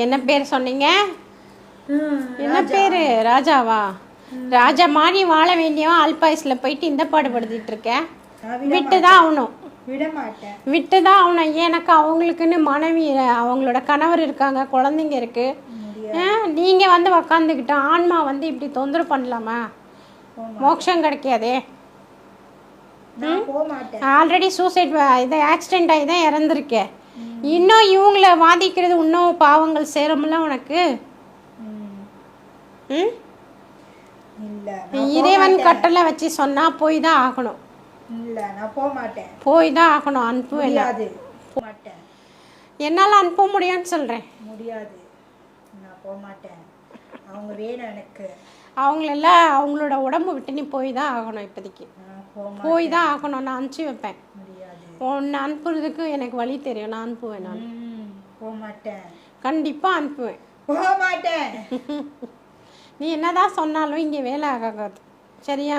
என்ன பேர் சொன்னீங்க? என்ன பேர்? ராஜாவா? ராஜா மாதிரி வாழ வேண்டியவன் அல்பாயுஸில் போயிட்டு இந்த பாடுபடுத்திட்டு இருக்கேன். விட்டு தான் ஆகணும், விட்டு தான் ஆகணும். எனக்கு அவங்களுக்குன்னு மனைவி, அவங்களோட கணவர் இருக்காங்க, குழந்தைங்க இருக்கு. நீங்கள் வந்து உக்காந்துக்கிட்ட ஆன்மா வந்து இப்படி தொந்தரவு பண்ணலாமா? மோட்சம் கிடைக்காதே. ஆல்ரெடி சூசைட் இதை ஆக்சிடென்ட் ஆகி தான் இறந்துருக்கேன். இன்னும் இவங்கள வாதிக்கிறது இன்னும் பாவங்கள் சேரும்ல உனக்கு. இறைவன் கட்டளை வச்சு சொன்னா போய் தான் ஆகணும். போய் தான் ஆகணும். அனுப்புவேன். என்னால் அனுப்ப முடியும்னு சொல்கிறேன். முடியாது, நான் போக மாட்டேன். அவங்க வேணும் எனக்கு. அவங்களெல்லாம் அவங்களோட உடம்பு விட்டு நீ போய் தான் ஆகணும். இப்போதைக்கு போய் தான் ஆகணும். நான் அனுப்பிச்சி வைப்பேன். உன்னை அனுப்புறதுக்கு எனக்கு வழி தெரியும். நான் அனுப்புவேன். நான் போக மாட்டேன். கண்டிப்பாக அனுப்புவேன். போக மாட்டேன். நீ என்னதான் சொன்னாலும் இங்கே வேலை ஆகாது. சரியா?